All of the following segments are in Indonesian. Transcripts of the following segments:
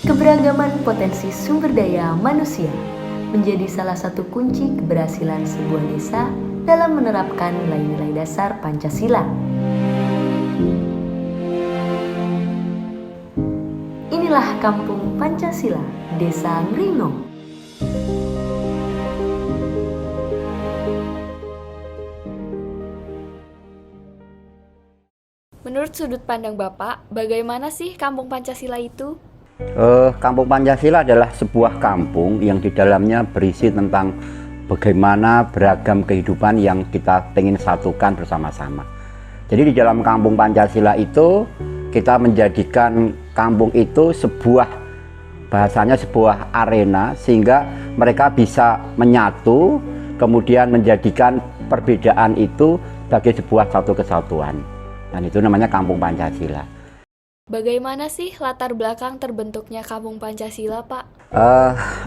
Keberagaman potensi sumber daya manusia menjadi salah satu kunci keberhasilan sebuah desa dalam menerapkan nilai-nilai dasar Pancasila. Inilah Kampung Pancasila, Desa Ngringo. Menurut sudut pandang Bapak, bagaimana sih Kampung Pancasila itu? Kampung Pancasila adalah sebuah kampung yang di dalamnya berisi tentang bagaimana beragam kehidupan yang kita ingin satukan bersama-sama. Jadi di dalam Kampung Pancasila itu kita menjadikan kampung itu bahasanya sebuah arena, sehingga mereka bisa menyatu, kemudian menjadikan perbedaan itu sebagai sebuah satu kesatuan. Dan itu namanya Kampung Pancasila. Bagaimana sih latar belakang terbentuknya Kampung Pancasila, Pak?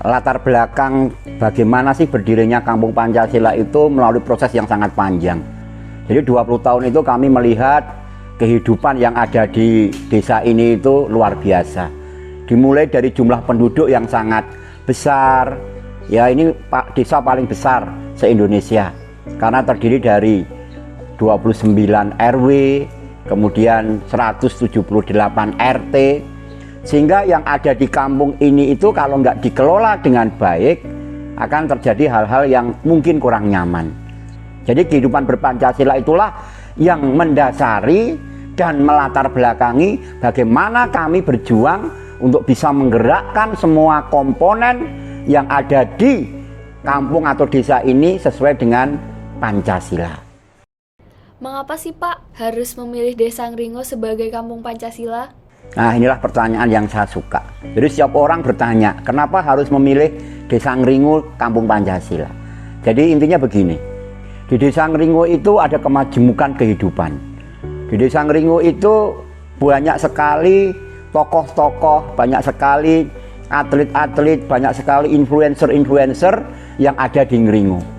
Latar belakang bagaimana sih berdirinya Kampung Pancasila itu melalui proses yang sangat panjang. Jadi 20 tahun itu kami melihat kehidupan yang ada di desa ini itu luar biasa. Dimulai dari jumlah penduduk yang sangat besar. Ya, ini desa paling besar se-Indonesia karena terdiri dari 29 RW, kemudian 178 RT, sehingga yang ada di kampung ini itu kalau nggak dikelola dengan baik akan terjadi hal-hal yang mungkin kurang nyaman. Jadi kehidupan berpancasila itulah yang mendasari dan melatar belakangi bagaimana kami berjuang untuk bisa menggerakkan semua komponen yang ada di kampung atau desa ini sesuai dengan Pancasila. Mengapa sih Pak harus memilih Desa Ngringo sebagai Kampung Pancasila? Nah, inilah pertanyaan yang saya suka. Jadi setiap orang bertanya, kenapa harus memilih Desa Ngringo Kampung Pancasila? Jadi intinya begini, di Desa Ngringo itu ada kemajemukan kehidupan. Di Desa Ngringo itu banyak sekali tokoh-tokoh, banyak sekali atlet-atlet, banyak sekali influencer-influencer yang ada di Ngringo.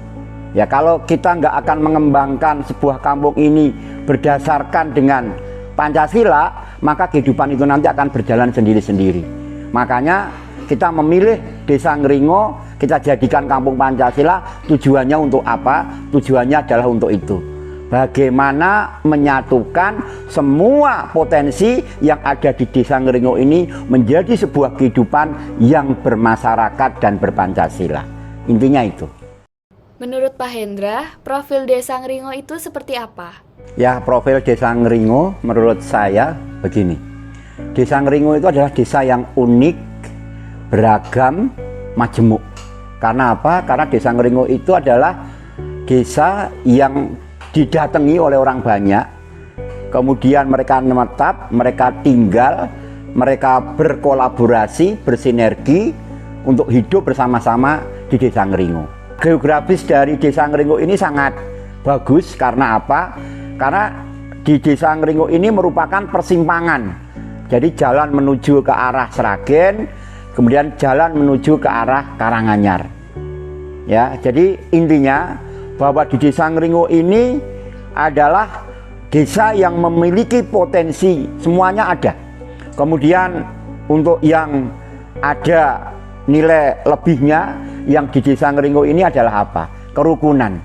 Ya, kalau kita nggak akan mengembangkan sebuah kampung ini berdasarkan dengan Pancasila, maka kehidupan itu nanti akan berjalan sendiri-sendiri. Makanya kita memilih Desa Ngringo, kita jadikan Kampung Pancasila. Tujuannya untuk apa? Tujuannya adalah untuk itu. Bagaimana menyatukan semua potensi yang ada di Desa Ngringo ini menjadi sebuah kehidupan yang bermasyarakat dan berpancasila. Intinya itu. Menurut Pak Hendra, profil Desa Ngringo itu seperti apa? Ya, profil Desa Ngringo menurut saya begini. Desa Ngringo itu adalah desa yang unik, beragam, majemuk. Karena apa? Karena Desa Ngringo itu adalah desa yang didatangi oleh orang banyak. Kemudian mereka menetap, mereka tinggal, mereka berkolaborasi, bersinergi untuk hidup bersama-sama di Desa Ngringo. Geografis dari Desa Ngringo ini sangat bagus. Karena apa? Karena di Desa Ngringo ini merupakan persimpangan. Jadi jalan menuju ke arah Sragen, kemudian jalan menuju ke arah Karanganyar. Ya, jadi intinya bahwa di Desa Ngringo ini adalah desa yang memiliki potensi, semuanya ada. Kemudian untuk yang ada nilai lebihnya yang di Desa Ngringo ini adalah apa? Kerukunan,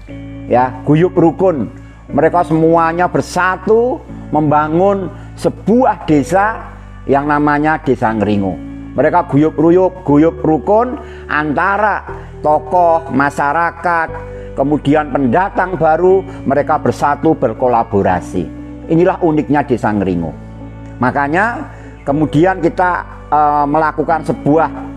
ya, guyub rukun. Mereka semuanya bersatu membangun sebuah desa yang namanya Desa Ngringo. Mereka guyub rukun antara tokoh masyarakat, kemudian pendatang baru, mereka bersatu berkolaborasi. Inilah uniknya Desa Ngringo. Makanya kemudian kita melakukan sebuah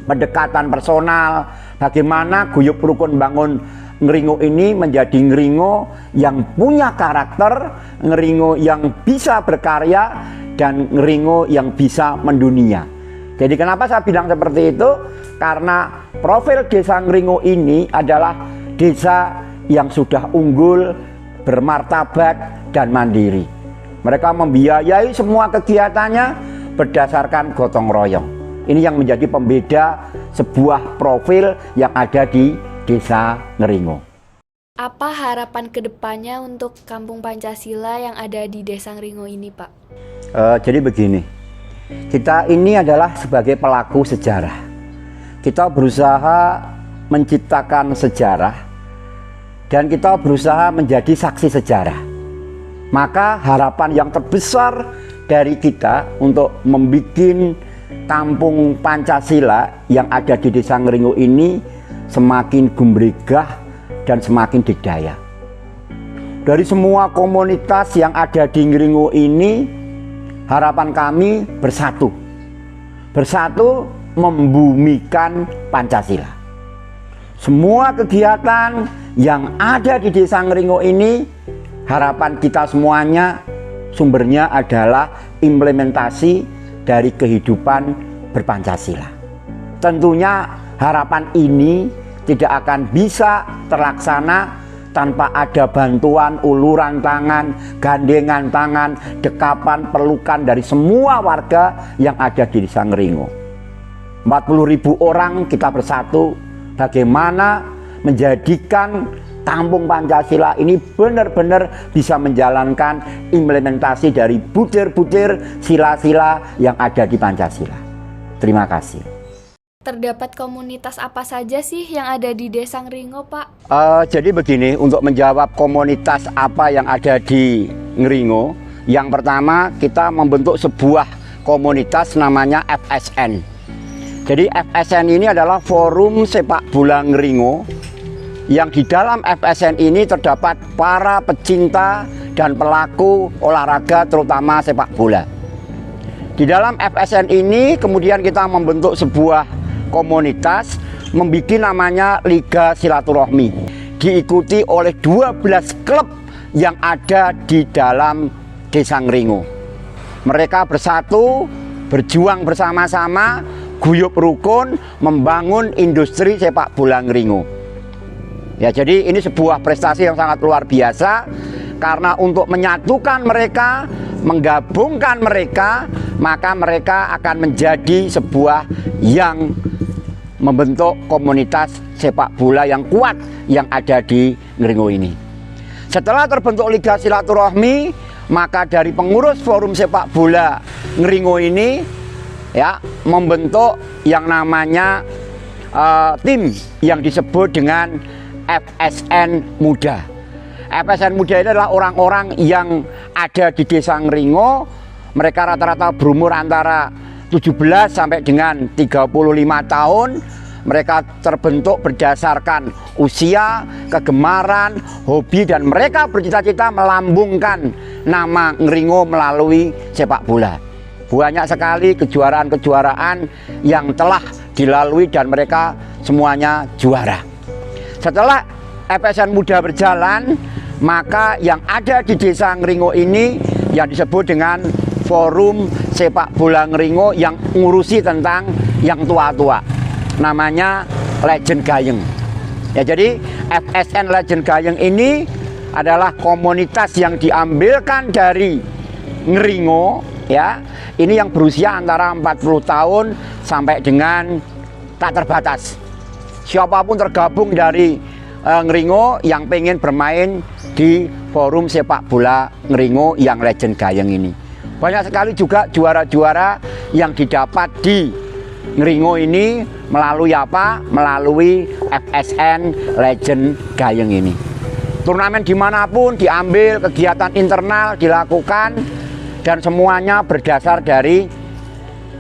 pendekatan personal, bagaimana guyub rukun bangun Ngringo ini menjadi Ngringo yang punya karakter, Ngringo yang bisa berkarya, dan Ngringo yang bisa mendunia. Jadi kenapa saya bilang seperti itu? Karena profil Desa Ngringo ini adalah desa yang sudah unggul, bermartabat, dan mandiri. Mereka membiayai semua kegiatannya berdasarkan gotong royong. Ini yang menjadi pembeda sebuah profil yang ada di Desa Ngringo. Apa harapan kedepannya untuk Kampung Pancasila yang ada di Desa Ngringo ini, Pak? Jadi begini, kita ini adalah sebagai pelaku sejarah. Kita berusaha menciptakan sejarah dan kita berusaha menjadi saksi sejarah. Maka harapan yang terbesar dari kita untuk membuat Kampung Pancasila yang ada di Desa Ngringo ini semakin gumregah dan semakin dikdaya. Dari semua komunitas yang ada di Ngringo ini, harapan kami bersatu. Bersatu membumikan Pancasila. Semua kegiatan yang ada di Desa Ngringo ini, harapan kita semuanya sumbernya adalah implementasi dari kehidupan berpancasila. Tentunya harapan ini tidak akan bisa terlaksana tanpa ada bantuan, uluran tangan, gandengan tangan, dekapan, pelukan dari semua warga yang ada di Desa Ngringo. 40.000 orang kita bersatu bagaimana menjadikan Kampung Pancasila ini benar-benar bisa menjalankan implementasi dari butir-butir sila-sila yang ada di Pancasila. Terima kasih. Terdapat komunitas apa saja sih yang ada di Desa Ngringo, Pak? Jadi begini, untuk menjawab komunitas apa yang ada di Ngringo, yang pertama kita membentuk sebuah komunitas namanya FSN. Jadi FSN ini adalah Forum Sepak Bola Ngringo, yang di dalam FSN ini terdapat para pecinta dan pelaku olahraga terutama sepak bola. Di dalam FSN ini kemudian kita membentuk sebuah komunitas, membuat namanya Liga Silaturahmi, diikuti oleh 12 klub yang ada di dalam Desa Ngringo. Mereka bersatu, berjuang bersama-sama, guyub rukun, membangun industri sepak bola Ngringo. Ya, jadi ini sebuah prestasi yang sangat luar biasa, karena untuk menyatukan mereka, menggabungkan mereka, maka mereka akan menjadi sebuah yang membentuk komunitas sepak bola yang kuat yang ada di Ngringo ini. Setelah terbentuk Liga Silaturahmi, maka dari pengurus Forum Sepak Bola Ngringo ini ya membentuk yang namanya tim yang disebut dengan FSN Muda. FSN Muda ini adalah orang-orang yang ada di Desa Ngringo. Mereka rata-rata berumur antara 17 sampai dengan 35 tahun. Mereka terbentuk berdasarkan usia, kegemaran, hobi, dan mereka bercita-cita melambungkan nama Ngringo melalui sepak bola. Banyak sekali kejuaraan-kejuaraan yang telah dilalui dan mereka semuanya juara. Setelah FSN Muda berjalan, maka yang ada di Desa Ngringo ini yang disebut dengan Forum Sepak Bola Ngringo yang ngurusi tentang yang tua-tua, namanya Legend Gayeng. Ya, jadi FSN Legend Gayeng ini adalah komunitas yang diambilkan dari Ngringo, ya. Ini yang berusia antara 40 tahun sampai dengan tak terbatas. Siapapun tergabung dari Ngringo yang pengen bermain di Forum Sepak Bola Ngringo yang Legend Gayeng ini. Banyak sekali juga juara-juara yang didapat di Ngringo ini melalui apa? Melalui FSN Legend Gayeng ini. Turnamen dimanapun diambil, kegiatan internal dilakukan, dan semuanya berdasar dari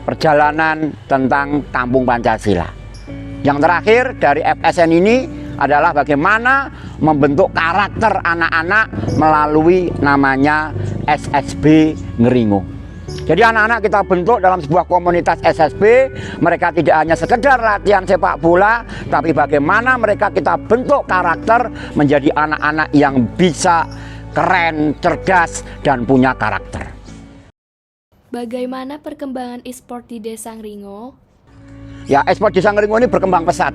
perjalanan tentang Kampung Pancasila. Yang terakhir dari FSN ini adalah bagaimana membentuk karakter anak-anak melalui namanya SSB Ngringo. Jadi anak-anak kita bentuk dalam sebuah komunitas SSB. Mereka tidak hanya sekedar latihan sepak bola, tapi bagaimana mereka kita bentuk karakter menjadi anak-anak yang bisa keren, cerdas, dan punya karakter. Bagaimana perkembangan e-sport di Desa Ngringo? Ya, e-sport Desa Ngringo ini berkembang pesat.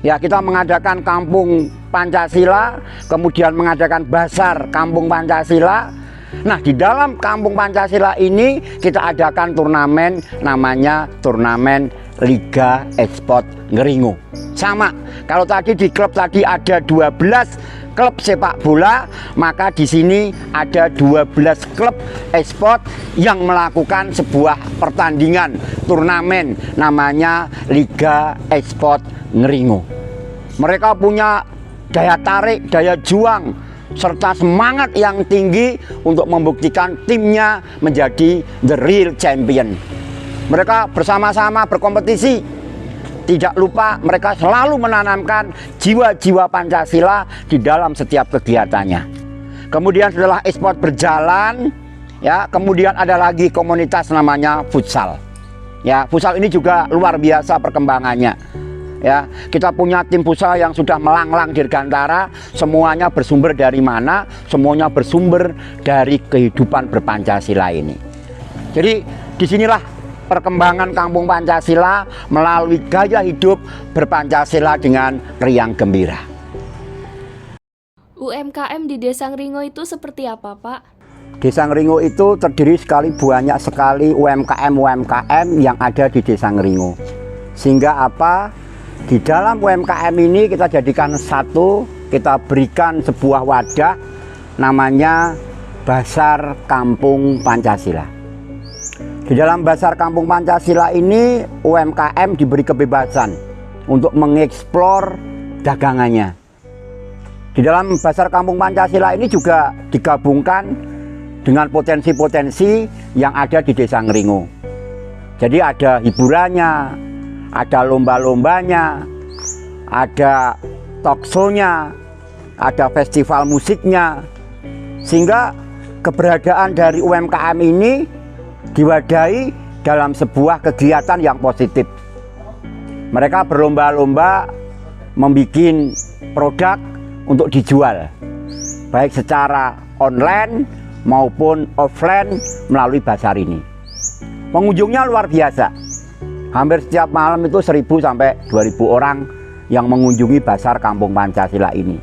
Ya, kita mengadakan Kampung Pancasila, kemudian mengadakan Basar Kampung Pancasila. Nah, di dalam Kampung Pancasila ini kita adakan turnamen namanya turnamen Liga E-sport Ngringo. Sama, kalau tadi di klub tadi ada 12 klub sepak bola, maka di sini ada 12 klub e-sport yang melakukan sebuah pertandingan turnamen namanya Liga E-sport Ngringo. Mereka punya daya tarik, daya juang, serta semangat yang tinggi untuk membuktikan timnya menjadi the real champion. Mereka bersama-sama berkompetisi. Tidak lupa mereka selalu menanamkan jiwa-jiwa Pancasila di dalam setiap kegiatannya. Kemudian setelah e-sport berjalan, ya, kemudian ada lagi komunitas namanya futsal. Ya, futsal ini juga luar biasa perkembangannya. Ya, kita punya tim futsal yang sudah melanglang dirgantara. Semuanya bersumber dari mana? Semuanya bersumber dari kehidupan berpancasila ini. Jadi disinilah perkembangan Kampung Pancasila melalui gaya hidup berpancasila dengan riang gembira. UMKM di Desa Ngringo itu seperti apa, Pak? Desa Ngringo itu terdiri banyak sekali UMKM yang ada di Desa Ngringo. Sehingga apa? Di dalam UMKM ini kita jadikan satu, kita berikan sebuah wadah namanya Basar Kampung Pancasila. Di dalam Basar Kampung Pancasila ini UMKM diberi kebebasan untuk mengeksplor dagangannya. Di dalam Basar Kampung Pancasila ini juga digabungkan dengan potensi-potensi yang ada di Desa Ngringo. Jadi ada hiburannya, ada lomba-lombanya, ada talk show-nya, ada festival musiknya. Sehingga keberadaan dari UMKM ini diwadahi dalam sebuah kegiatan yang positif. Mereka berlomba-lomba membuat produk untuk dijual, baik secara online maupun offline melalui basar ini. Pengunjungnya luar biasa. Hampir setiap malam itu 1.000 sampai 2.000 orang yang mengunjungi Basar Kampung Pancasila ini.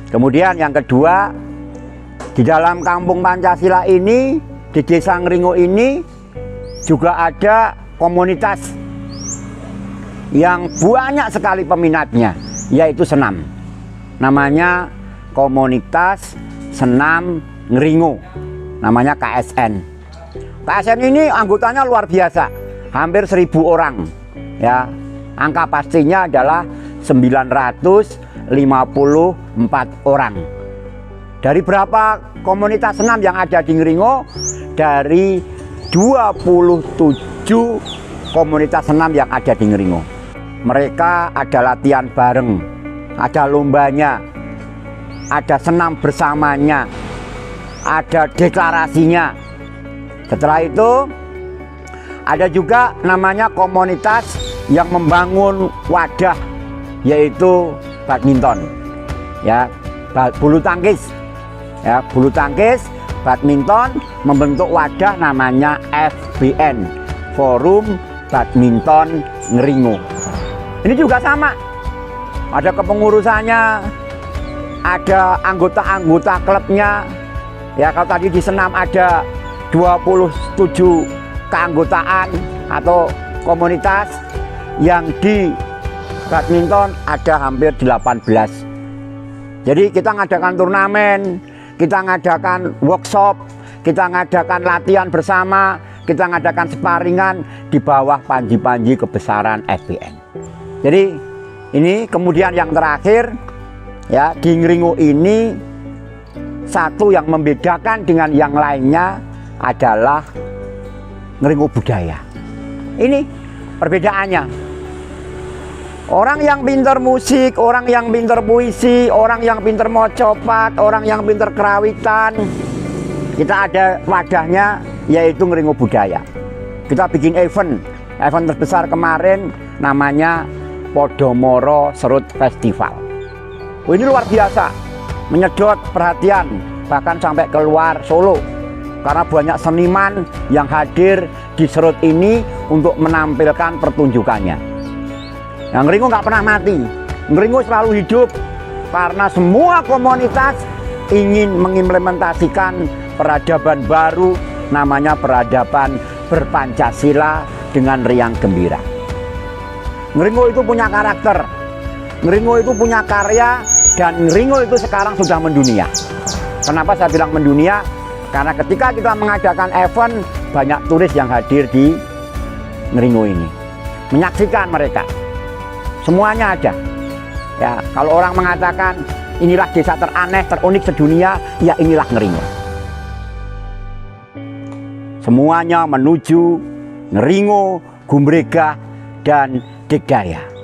Kemudian yang kedua, di dalam Kampung Pancasila ini, di Desa Ngringo ini juga ada komunitas yang banyak sekali peminatnya, yaitu senam. Namanya Komunitas Senam Ngringo, namanya KSN. KSN ini anggotanya luar biasa, hampir 1.000 orang. Ya, angka pastinya adalah 954 orang. Dari berapa komunitas senam yang ada di Ngringo? Dari 27 komunitas senam yang ada di Ngringo. Mereka ada latihan bareng, ada lombanya, ada senam bersamanya, ada deklarasinya. Setelah itu ada juga namanya komunitas yang membangun wadah, yaitu badminton, ya, bulu tangkis. Ya, bulu tangkis, badminton membentuk wadah namanya FBN, Forum Badminton Ngringo. Ini juga sama, ada kepengurusannya, ada anggota-anggota klubnya. Ya, kalau tadi di senam ada 27 keanggotaan atau komunitas, yang di badminton ada hampir 18. Jadi kita ngadakan turnamen, kita ngadakan workshop, kita ngadakan latihan bersama, kita ngadakan sparingan di bawah panji-panji kebesaran FBN. Jadi ini kemudian yang terakhir, ya, di Ngringo ini satu yang membedakan dengan yang lainnya adalah Ngringo budaya. Ini perbedaannya. Orang yang pinter musik, orang yang pinter puisi, orang yang pinter mocopat, orang yang pinter kerawitan, kita ada wadahnya, yaitu Ngringo budaya. Kita bikin event terbesar kemarin namanya Podomoro Serut Festival. Ini luar biasa, menyedot perhatian bahkan sampai keluar Solo, karena banyak seniman yang hadir di Serut ini untuk menampilkan pertunjukannya. Nah, Ngringo nggak pernah mati, Ngringo selalu hidup karena semua komunitas ingin mengimplementasikan peradaban baru, namanya peradaban berpancasila dengan riang gembira. Ngringo itu punya karakter, Ngringo itu punya karya Dan Ngeringo itu sekarang sudah mendunia. Kenapa saya bilang mendunia? Karena ketika kita mengadakan event, banyak turis yang hadir di Ngeringo ini, menyaksikan mereka. Semuanya ada. Ya, kalau orang mengatakan inilah desa teraneh, terunik sedunia, ya inilah Ngeringo. Semuanya menuju Ngeringo, Gumregah, dan Digdaya.